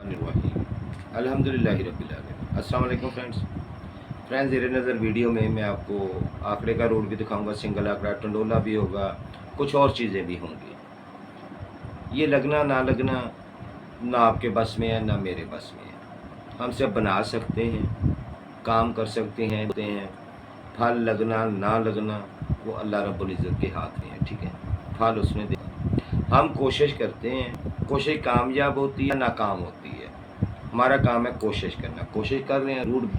अल्हम्दुलिल्लाहि रब्बिल आलमीन। अस्सलाम वालेकुम फ्रेंड्स, ज़ेरे नज़र वीडियो में मैं आपको आंकड़े का रूट भी दिखाऊंगा, सिंगल आंकड़ा, टंडोला भी होगा, कुछ और चीज़ें भी होंगी। ये लगना ना लगना ना आपके बस में है ना मेरे बस में है। हम सब बना सकते हैं, काम कर सकते हैं। फल लगना ना लगना वो अल्लाह रब्बुल इज़्ज़त के हाथ में है। ठीक है, फल उसने दे। हम कोशिश करते हैं, कोशिश कामयाब होती है नाकाम होती है। हमारा काम है कोशिश करना, कोशिश कर रहे हैं। रूट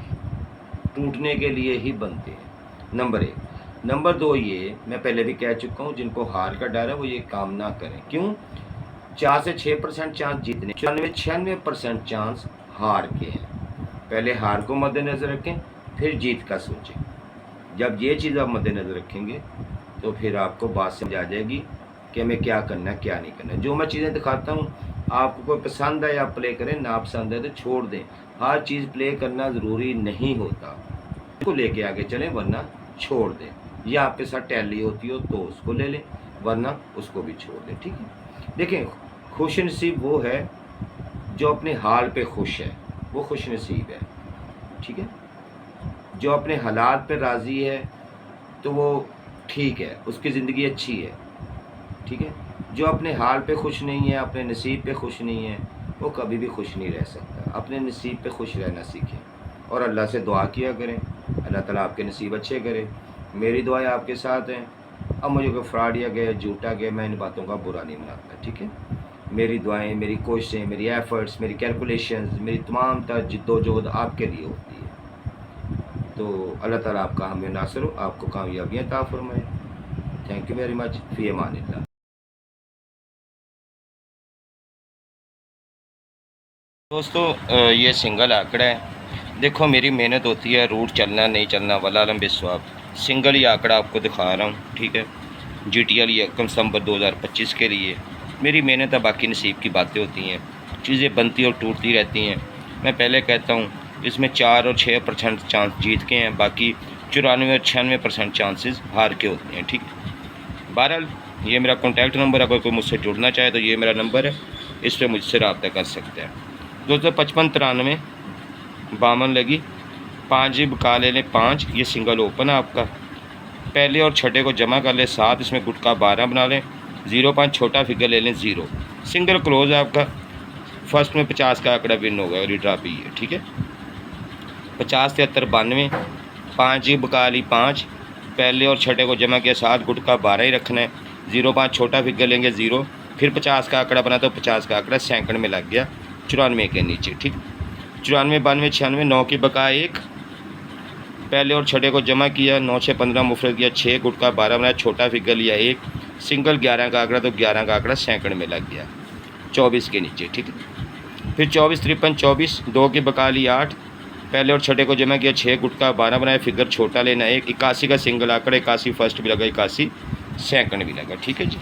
टूटने के लिए ही बनते हैं, नंबर एक। नंबर दो, ये मैं पहले भी कह चुका हूँ, जिनको हार का डर है वो ये काम ना करें। क्यों? 4 से 6% चांस जीतने, 96% चांस हार के हैं। पहले हार को मद्देनज़र रखें, फिर जीत का सोचें। जब ये चीज़ आप मद्देनज़र रखेंगे तो फिर आपको बात समझ आ जाएगी कि हमें क्या करना है क्या नहीं करना। जो मैं चीज़ें दिखाता हूँ आपको कोई पसंद है आप प्ले करें, ना पसंद है तो छोड़ दें। हर चीज़ प्ले करना ज़रूरी नहीं होता, को लेके आगे चलें, वरना छोड़ दें। या आपके साथ टैली होती हो तो उसको ले लें, वरना उसको भी छोड़ दें। ठीक है, देखें, खुश नसीब वो है जो अपने हाल पे खुश है, वो खुश नसीब है। ठीक है, जो अपने हालात पे राज़ी है तो वो ठीक है, उसकी ज़िंदगी अच्छी है। ठीक है, जो अपने हाल पे खुश नहीं है, अपने नसीब पे खुश नहीं है, वो कभी भी खुश नहीं रह सकता। अपने नसीब पे खुश रहना सीखें और अल्लाह से दुआ किया करें, अल्लाह ताला आपके नसीब अच्छे करे। मेरी दुआएं आपके साथ हैं। अब मुझे कोई फ्रॉड या गया झूठा गया, मैं इन बातों का बुरा नहीं मनाता। ठीक है, मेरी दुआएं, मेरी कोशिशें, मेरी एफ़र्ट्स, मेरी कैलकुलेशंस, मेरी तमाम तर जिद्दोजहद आपके लिए होती है। तो अल्लाह ताला आपका हमें नासर हो, आपको कामयाबियाँ अता फरमाए। थैंक यू वेरी मच, फ़ी अमानिल्लाह। दोस्तों, ये सिंगल आंकड़ा है। देखो, मेरी मेहनत होती है, रूट चलना नहीं चलना वला अलम बिस्वाब। सिंगल ही आंकड़ा आपको दिखा रहा हूँ। ठीक है, GTL 1 दिसंबर 2025 के लिए मेरी मेहनत है, बाकी नसीब की बातें होती हैं। चीज़ें बनती और टूटती रहती हैं। मैं पहले कहता हूँ इसमें 4 और 6% चांस जीत के हैं, बाकी 94 और 96% चांसेस हार के होते हैं। ठीक है, बहरहाल ये मेरा कॉन्टैक्ट नंबर है, अगर कोई मुझसे जुड़ना चाहे तो ये मेरा नंबर है, इस पर मुझसे रब्ता कर सकते हैं। दोस्तों, 55 93 52 लगी, 5 ही बका ले लें 5। ये सिंगल ओपन है आपका। पहले और छठे को जमा कर लें 7, इसमें गुटका 12 बना लें। 05 छोटा फिगर ले लें 0। सिंगल क्लोज है आपका। फर्स्ट में 50 का आंकड़ा विन होगा, रिड्रॉप ही है। ठीक है, 50 73 92, 5 ही बका ली 5। पहले और छठे को जमा किया 7, गुटका 12 ही रखना है। 05 छोटा फिगर लेंगे 0, फिर 50 का आंकड़ा बना तो 50 का आंकड़ा सेकंड में लग गया 94 के नीचे। ठीक, 94 92 96, 9 की बका 1। पहले और छठे को जमा किया, 9 6 15 मुफरत किया 6, गुटका 12 बनाया, छोटा फिगर लिया 1, सिंगल 11 का आंकड़ा तो 11 का आंकड़ा सेकंड में लग गया 24 के नीचे। ठीक है, फिर 24 53 24, 2 की बका ली 8। पहले और छठे को जमा किया 6, गुटका 12 बनाया, फिगर छोटा लेना 1, 81 का सिंगल आंकड़ा, 81 फर्स्ट भी लगा, 81 सेकंड भी लगा। ठीक है जी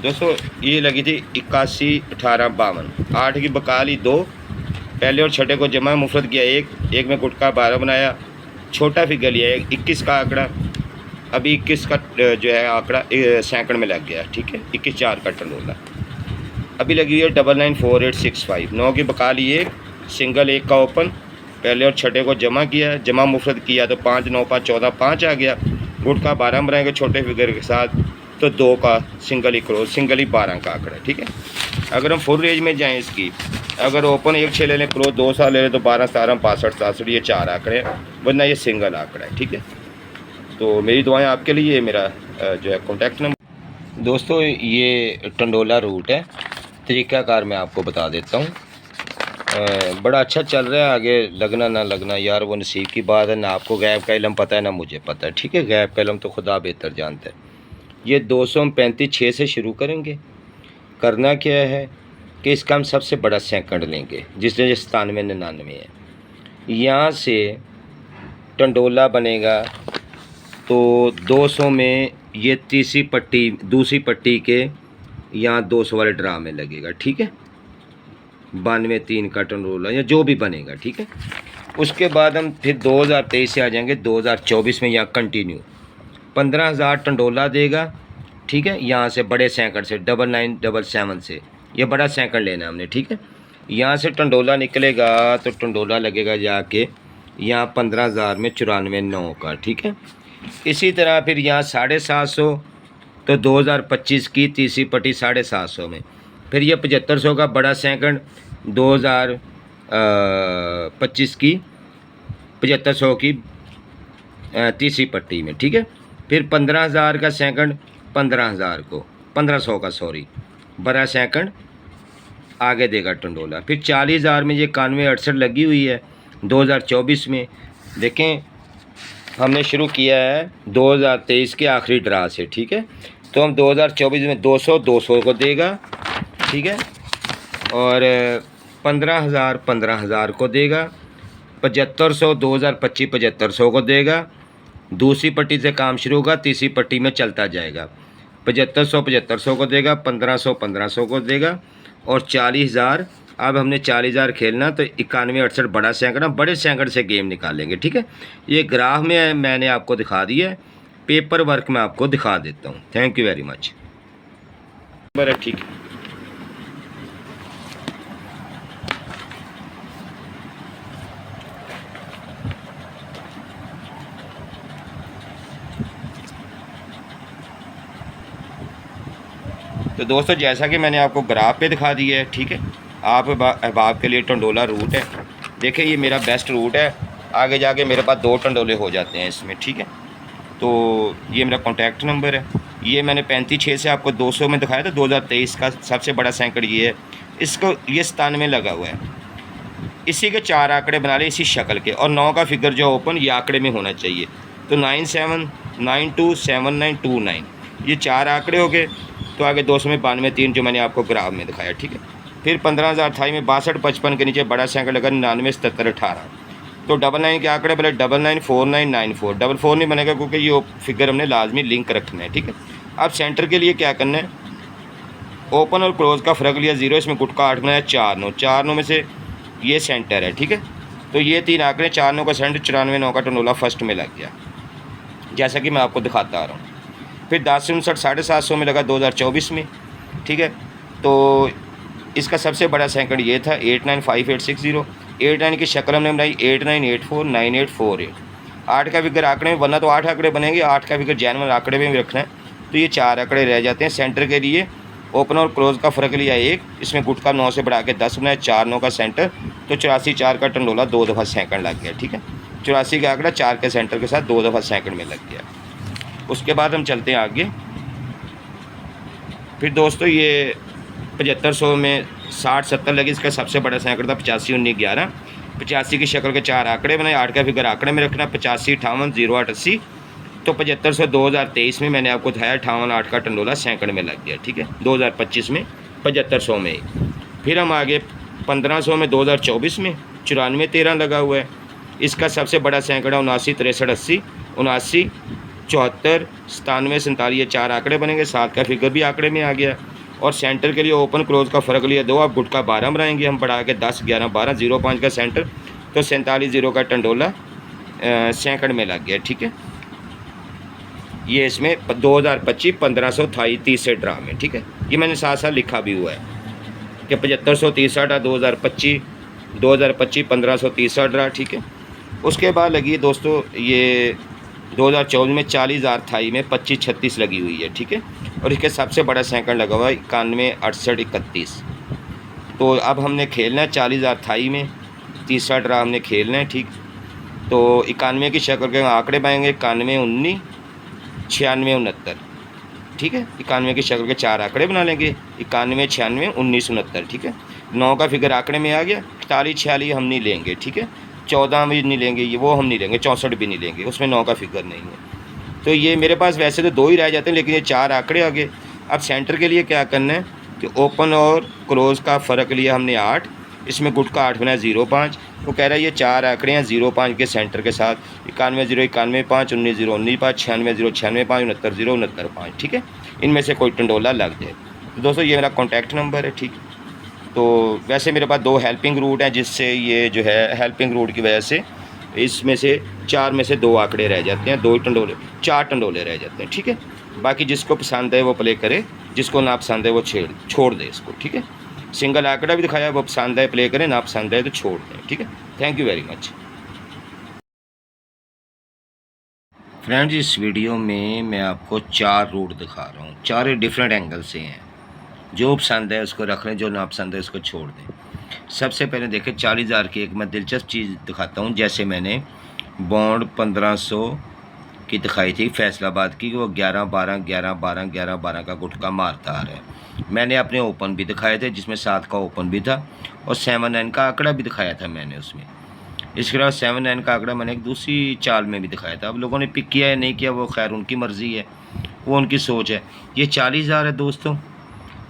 दोस्तों, ये लगी थी 81 18 52। 8 की बका ली 2, पहले और छठे को जमा मुफरत किया 1 में गुटका 12 बनाया, छोटा फिगर लिया 21 का आंकड़ा। अभी 21 का जो है आंकड़ा सेकंड में लग गया। ठीक है, 21 4 का टंडोला। अभी लगी हुई है 994865। 9 की बका ली 1, सिंगल 1 का ओपन। पहले और छठे को जमा किया, जमा मुफरत किया तो 5 9 5 14 5 आ गया। गुटका 12 बनाएंगे छोटे फिगर के साथ तो 2 का सिंगल ही क्लोज, सिंगल ही 12 का आंकड़ा। ठीक है, अगर हम फुल रेंज में जाएं इसकी, अगर ओपन 1 6 ले लें, क्लोज 2 साल ले लें तो 12 17 65 67, ये 4 आंकड़े हैं, वरना ये सिंगल आंकड़ा है। ठीक है, तो मेरी दुआएं आपके लिए। मेरा जो है कॉन्टैक्ट नंबर। दोस्तों, ये टंडोला रूट है, तरीक़ाकार मैं आपको बता देता हूँ। बड़ा अच्छा चल रहा है, आगे लगना ना लगना यार वो नसीब की बात है। ना आपको गैब का इल्म पता है ना मुझे पता है। ठीक है, गैब का इल्म तो खुदा बेहतर जानता है। ये 235 6 से शुरू करेंगे। करना क्या है कि इसका हम सबसे बड़ा सेकंड लेंगे, जिसमें 97 99 है। यहाँ से टंडोला बनेगा तो 200 में ये तीसरी पट्टी, दूसरी पट्टी के यहाँ 200 वाले ड्रा में लगेगा। ठीक है, 92 3 का टंडोला या जो भी बनेगा। ठीक है, उसके बाद हम फिर 2023 से आ जाएंगे 2024 में। यहाँ कंटिन्यू 15,000 टंडोला देगा। ठीक है, यहाँ से बड़े सैकड़ से 9977 से ये बड़ा सैकड़ लेना है हमने, ठीक है। यहाँ से टंडोला निकलेगा तो टंडोला लगेगा जाके यहाँ 15,000 में 94,900 का, ठीक है। इसी तरह फिर यहाँ 750 तो 2025 की तीसरी पट्टी 750 में, फिर ये 7500 का बड़ा सैकड़ 2025 की 7500 की तीसरी पट्टी में, ठीक है। फिर 15,000 का सैकड़ 15,000 को 1500 का सॉरी बड़ा सैकड़ आगे देगा टंडोला। फिर 40,000 में ये 9168 लगी हुई है 2024 में। देखें हमने शुरू किया है 2023 के आखिरी ड्रा से, ठीक है। तो हम 2024 में 200 को देगा, ठीक है। और 15,000 को देगा। 7500 2025 7500 को देगा। दूसरी पट्टी से काम शुरू होगा, तीसरी पट्टी में चलता जाएगा। 7500 को देगा, 1500 को देगा और 40,000। अब हमने 40,000 खेलना तो 9168 बड़ा सैकड़, बड़े सैकड़ से गेम निकालेंगे, ठीक है। ये ग्राफ में मैंने आपको दिखा दिया है, पेपर वर्क में आपको दिखा देता हूँ। Thank you very much. बड़ा ठीक है। तो दोस्तों जैसा कि मैंने आपको ग्राफ पे दिखा दिया है, ठीक है। आप अहबाब के लिए टंडोला रूट है। देखिए ये मेरा बेस्ट रूट है, आगे जाके मेरे पास 2 टंडोले हो जाते हैं इसमें, ठीक है। तो ये मेरा कॉन्टैक्ट नंबर है। ये मैंने 35.6 से आपको 200 में दिखाया था। 2023 का सबसे बड़ा सैकड़ ये है। इसको ये 97 लगा हुआ है। इसी के 4 आंकड़े बना लें इसी शक्ल के, और 9 का फिगर जो ओपन ये आंकड़े में होना चाहिए। तो 97927929 ये 4 आंकड़े हो गए। तो आगे 292 जो मैंने आपको ग्राफ में दिखाया, ठीक है। फिर 15,000 थाई में 6255 के नीचे बड़ा सैकड़ लगा 99 77 18। तो 99 के आंकड़े बोले 994994। 44 नहीं बनेगा क्योंकि ये फिगर हमने लाजमी लिंक रखना है, ठीक है। अब सेंटर के लिए क्या करना है, ओपन और क्लोज का फ़र्क लिया 0, इसमें गुट का 8 बनाया 4 9 में से ये सेंटर है, ठीक है। तो ये 3 आंकड़े 4 9 का सेंटर 94,900 का टंडोला फर्स्ट में लग गया, जैसा कि मैं आपको दिखाता आ रहा हूँ। फिर 1059 750 में लगा 2024 में, ठीक है। तो इसका सबसे बड़ा सैकड़ ये था 895860। 89 की शक्ल हमने बनाई 89849848। 8 का फिगर आंकड़े में, वरना तो 8 आंकड़े बनेंगे, 8 का फिगर जैनवन आंकड़े में भी रखना है। तो ये 4 आंकड़े रह जाते हैं। सेंटर के लिए ओपन और क्लोज का फ़र्क लिया 1, इसमें गुट का 9 से बढ़ा के 10 बनाया 4 9 का सेंटर। तो 84 का टंडोला 2 दफ़ा सैकड़ लग गया, ठीक है। 84 का आंकड़ा 4 के सेंटर के साथ 2 दफ़ा सैकड़ में लग गया। उसके बाद हम चलते हैं आगे। फिर दोस्तों ये 7500 में 60 70 लगी, इसका सबसे बड़ा सैकड़ था 85 19 11। 85 की शक्ल के 4 आंकड़े बनाए, 8 का फिगर आंकड़े में रखना 85 58 08 80। तो 7500 2023 में मैंने आपको दिखाया 58 8 का टंडोला सैकड़ में लग गया, ठीक है। 2025 में 7500 में। फिर हम आगे 1500 में 2024 में 94 13 लगा हुआ है। इसका सबसे बड़ा सैकड़ा 79 63 80 79 74 97 47 ये 4 आंकड़े बनेंगे। 7 का फिगर भी आंकड़े में आ गया। और सेंटर के लिए ओपन क्लोज का फ़र्क लिया 2, आप गुट का 12 बनाएंगे हम बढ़ा के 10 11 12 05 का सेंटर। तो 47 0 का टंडोला सैकड़ में लग गया, ठीक है। ये इसमें 2025 1500 था तीसरे ड्रा में, ठीक है। ये मैंने साथ साथ लिखा भी हुआ है कि 7500 तीसरा ड्रा 2025 1500 तीसरा ड्रा, ठीक है। उसके बाद लगी दोस्तों ये 2014 में 40,000 थाई में 25 36 लगी हुई है, ठीक है। और इसके सबसे बड़ा सैकड़ लगा हुआ है 91 68 31। तो अब हमने खेलना है 40,000 थाई में तीसरा ड्रा हमने खेलना है, ठीक। तो 91 की शक्ल के आंकड़े पाएंगे 91 19 96 69, ठीक है। 91 की शक्ल के 4 आंकड़े बना लेंगे 91 96 19 69, ठीक है। 9 का फिगर आंकड़े में आ गया। 41 46 हम नहीं लेंगे, ठीक है। 14 भी नहीं लेंगे, ये वो हम नहीं लेंगे। 64 भी नहीं लेंगे, उसमें 9 का फिगर नहीं है। तो ये मेरे पास वैसे तो 2 ही रह जाते हैं, लेकिन ये 4 आंकड़े आ गए। अब सेंटर के लिए क्या करना है कि ओपन और क्लोज का फ़र्क लिया हमने 8, इसमें गुट का 8 बनाया 05। वो कह रहा है ये 4 आंकड़े हैं 05 के सेंटर के साथ 91 0 91 5 19 0 19 5 96 0 96 5 69 0 69 5, ठीक है। इनमें से कोई टंडोला लग जाए। तो दोस्तों ये मेरा कॉन्टैक्ट नंबर है, ठीक। तो वैसे मेरे पास 2 हेल्पिंग रूट हैं, जिससे ये जो है हेल्पिंग रूट की वजह से इसमें से 4 में से 2 आंकड़े रह जाते हैं, 2 टंडोले 4 टंडोले रह जाते हैं, ठीक है। बाकी जिसको पसंद है वो प्ले करे, जिसको ना पसंद है वो छोड़ दे इसको, ठीक है। सिंगल आंकड़ा भी दिखाया, वो पसंद है प्ले करें, ना पसंद है तो छोड़ दें, ठीक है। Thank you very much friends. इस वीडियो में मैं आपको 4 रूट दिखा रहा हूँ, 4 डिफरेंट एंगल से हैं। जो पसंद है उसको रख लें, जो ना पसंद है उसको छोड़ दें। सबसे पहले देखें 40,000 की एक मैं दिलचस्प चीज़ दिखाता हूँ। जैसे मैंने बॉन्ड 1500 की दिखाई थी फैसलाबाद की, वो 11-12 11-12 11-12 का गुटका मारता आ रहा है। मैंने अपने ओपन भी दिखाए थे जिसमें 7 का ओपन भी था, और 7-9 का आंकड़ा भी दिखाया था मैंने उसमें। इसके अलावा 7-9 का आंकड़ा मैंने एक दूसरी चाल में भी दिखाया था। अब लोगों ने पिक किया है नहीं किया वो खैर उनकी मर्ज़ी है, वो उनकी सोच है। ये 40,000 है दोस्तों,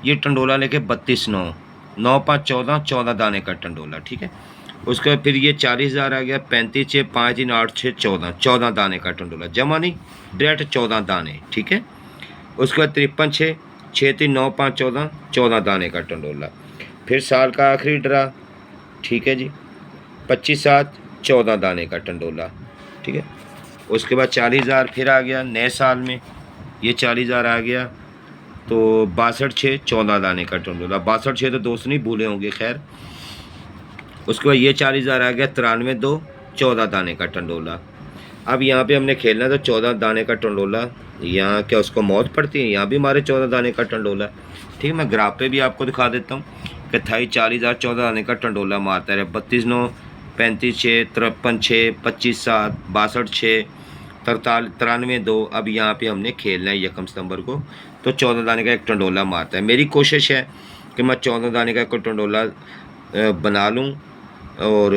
ये टंडोला लेके 32-9 9-5 14 दाने का टंडोला, ठीक है। उसके बाद फिर ये 40,000 आ गया, 35-6 5-3-8-6 14 दाने का टंडोला, जमा नहीं डायरेक्ट 14 दाने, ठीक है। उसके बाद 53-6 6-3-9-5 14 दाने का टंडोला। फिर साल का आखिरी ड्रा, ठीक है जी, 25-7 14 दाने का टंडोला, ठीक है। उसके बाद 40,000 फिर आ गया नए साल में, ये 40,000 आ गया तो 62-6 14 दाने का टंडोला। 62-6 तो दोस्त नहीं भूले होंगे, खैर। उसके बाद ये 40,000 आ गया 93-2 14 दाने का टंडोला। अब यहाँ पे हमने खेलना तो 14 दाने का टंडोला, यहाँ क्या उसको मौत पड़ती है, यहाँ भी हमारे 14 दाने का टंडोला, ठीक है। मैं ग्राफ पे भी आपको दिखा देता हूँ कि 40,000 14 दाने का टंडोला मारता है। 32-9 35-6 53-6 25-7 62-6 93-2। अब यहाँ पे हमने खेलना है 1 सितंबर को, तो 14 दाने का एक टंडोला मारता है। मेरी कोशिश है कि मैं 14 दाने का कोई टंडोला बना लूँ और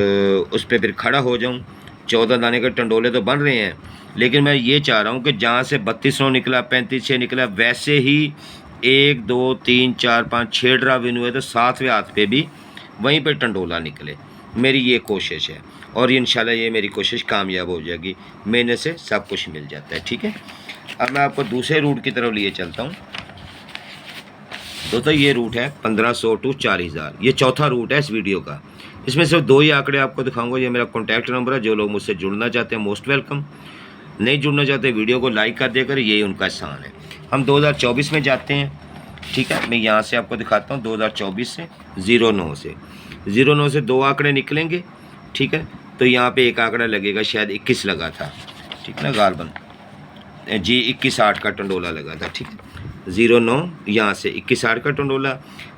उस पर फिर खड़ा हो जाऊँ। 14 दाने के टंडोले तो बन रहे हैं, लेकिन मैं ये चाह रहा हूँ कि जहाँ से 32-9 निकला 35-6 निकला, वैसे ही 1 2 3 4 5 6 ड्रा विन हुए तो 7वें हाथ पे भी वहीं पे टंडोला निकले। मेरी ये कोशिश है और इंशाल्लाह ये मेरी कोशिश कामयाब हो जाएगी। मेहनत से सब कुछ मिल जाता है, ठीक है। अब मैं आपको दूसरे रूट की तरफ लिए चलता हूँ। दोस्तों ये रूट है 1500 टू 40,000, ये चौथा रूट है इस वीडियो का। इसमें सिर्फ 2 ही आंकड़े आपको दिखाऊंगा। ये मेरा कॉन्टैक्ट नंबर है, जो लोग मुझसे जुड़ना चाहते हैं मोस्ट वेलकम, नहीं जुड़ना चाहते वीडियो को लाइक कर देकर, यही उनका एहसान है। हम 2024 में जाते हैं, ठीक है। मैं यहाँ से आपको दिखाता हूँ 2024 से 09 से 09 से 2 आंकड़े निकलेंगे, ठीक है। तो यहाँ पे एक आंकड़ा लगेगा, शायद 21 लगा था, ठीक है ना, गालबन जी 21-8 का टंडोला लगा था, ठीक है। 09 यहाँ से 21-8 का टंडोला।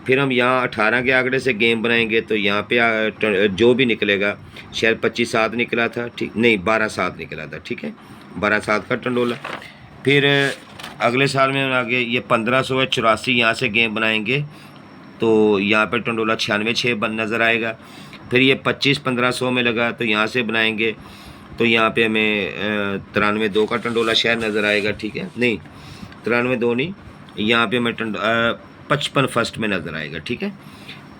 फिर हम यहाँ 18 के आंकड़े से गेम बनाएंगे, तो यहाँ पे जो भी निकलेगा, शायद 25-7 निकला था, ठीक नहीं 12-7 निकला था, ठीक है, 12-7 का टंडोला। फिर अगले साल में आगे ये 1500 है 84, यहाँ से गेम बनाएंगे तो यहाँ पर टंडोला 96-6 नज़र आएगा। फिर ये 25-1500 में लगा तो यहाँ से बनाएंगे तो यहाँ पे हमें 93-2 का टंडोला शायद नज़र आएगा, ठीक है, नहीं 93-2 नहीं, यहाँ पे हमें 55 फर्स्ट में नज़र आएगा, ठीक है।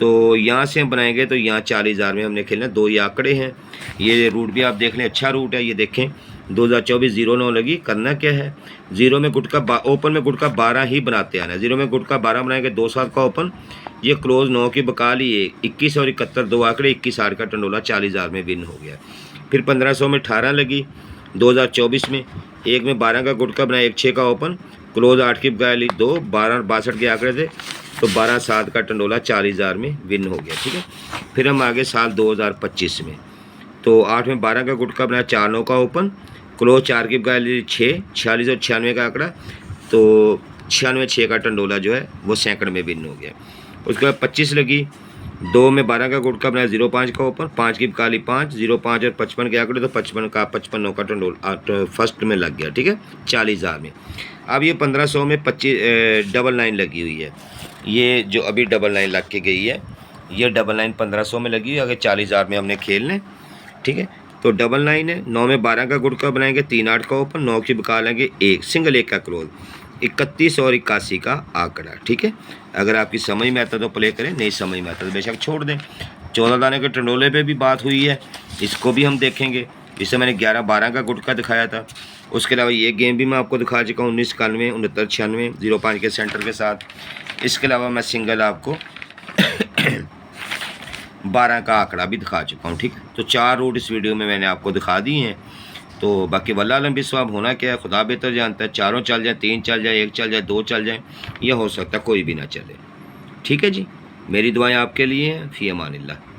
तो यहाँ से हम बनाएंगे तो यहाँ 40,000 में हमने खेलना। 2 ही आंकड़े हैं, ये रूट भी आप देख लें, अच्छा रूट है। ये देखें 2024 09 लगी। करना क्या है, 0 में गुटका ओपन में गुटका 12 ही बनाते आना। 0 में गुटका 12 बनाएंगे, 2-7 का ओपन, ये क्लोज 9 की बकाल ही 21 और 71 2 आंकड़े, 21-8 का टंडोला 40,000 में विन हो गया। फिर 1500 में 18 लगी 2024 में, 1 में 12 का गुटका बनाया, 1-6 का ओपन, क्लोज 8 की बकाली 2 12-62 के आंकड़े थे, तो 12-7 का टंडोला 40,000 में विन हो गया, ठीक है। फिर हम आगे साल 2025 में, तो 8 में 12 का गुटका बनाया, 4-9 का ओपन, क्लोज 4 की बकाली 6 46 और 96 का आंकड़ा, तो 96-6 का टंडोला जो है वो सैकड़ में विन हो गया। उसके बाद 25 लगी, 2 में 12 का गुटका बनाया, 0-5 का ओपन, 5 की बकाली 5 0-5 और 55 के आंकड़े, तो 55-9 का टंडोला फर्स्ट में लग गया, ठीक है, 40,000 में। अब ये 1500 में 25 डबल 9 लगी हुई है, ये जो अभी डबल 9 लग के गई है, ये डबल 9 1500 में लगी हुई है। अगर 40,000 में हमने खेलने, ठीक है, तो डबल 9 है। 9 में 12 का गुटका बनाएंगे, 3-8 का ओपन, 9 की बका लेंगे, एक सिंगल 1 का क्लोज, 31 और 81 का आंकड़ा, ठीक है। अगर आपकी समझ में आता तो प्ले करें, नहीं समझ में आता तो बेशक छोड़ दें। 14 दाने के टंडोले पे भी बात हुई है, इसको भी हम देखेंगे। जिससे मैंने 11-12 का गुटका दिखाया था। उसके अलावा ये गेम भी मैं आपको दिखा चुका हूँ, 1991 69 05 के सेंटर के साथ। इसके अलावा मैं सिंगल आपको 12 का आंकड़ा भी दिखा चुका हूँ, ठीक है। तो 4 रूट इस वीडियो में मैंने आपको दिखा दिए हैं। तो बाकी वल्लाह आलम बिस्वाब होना क्या है खुदा बेहतर जानता है। चारों चल जाए, 3 चल जाए, 1 चल जाए, 2 चल जाए, ये हो सकता है कोई भी ना चले। ठीक है जी, मेरी दुआएं आपके लिए हैं। फ़ी अमानिल्लाह।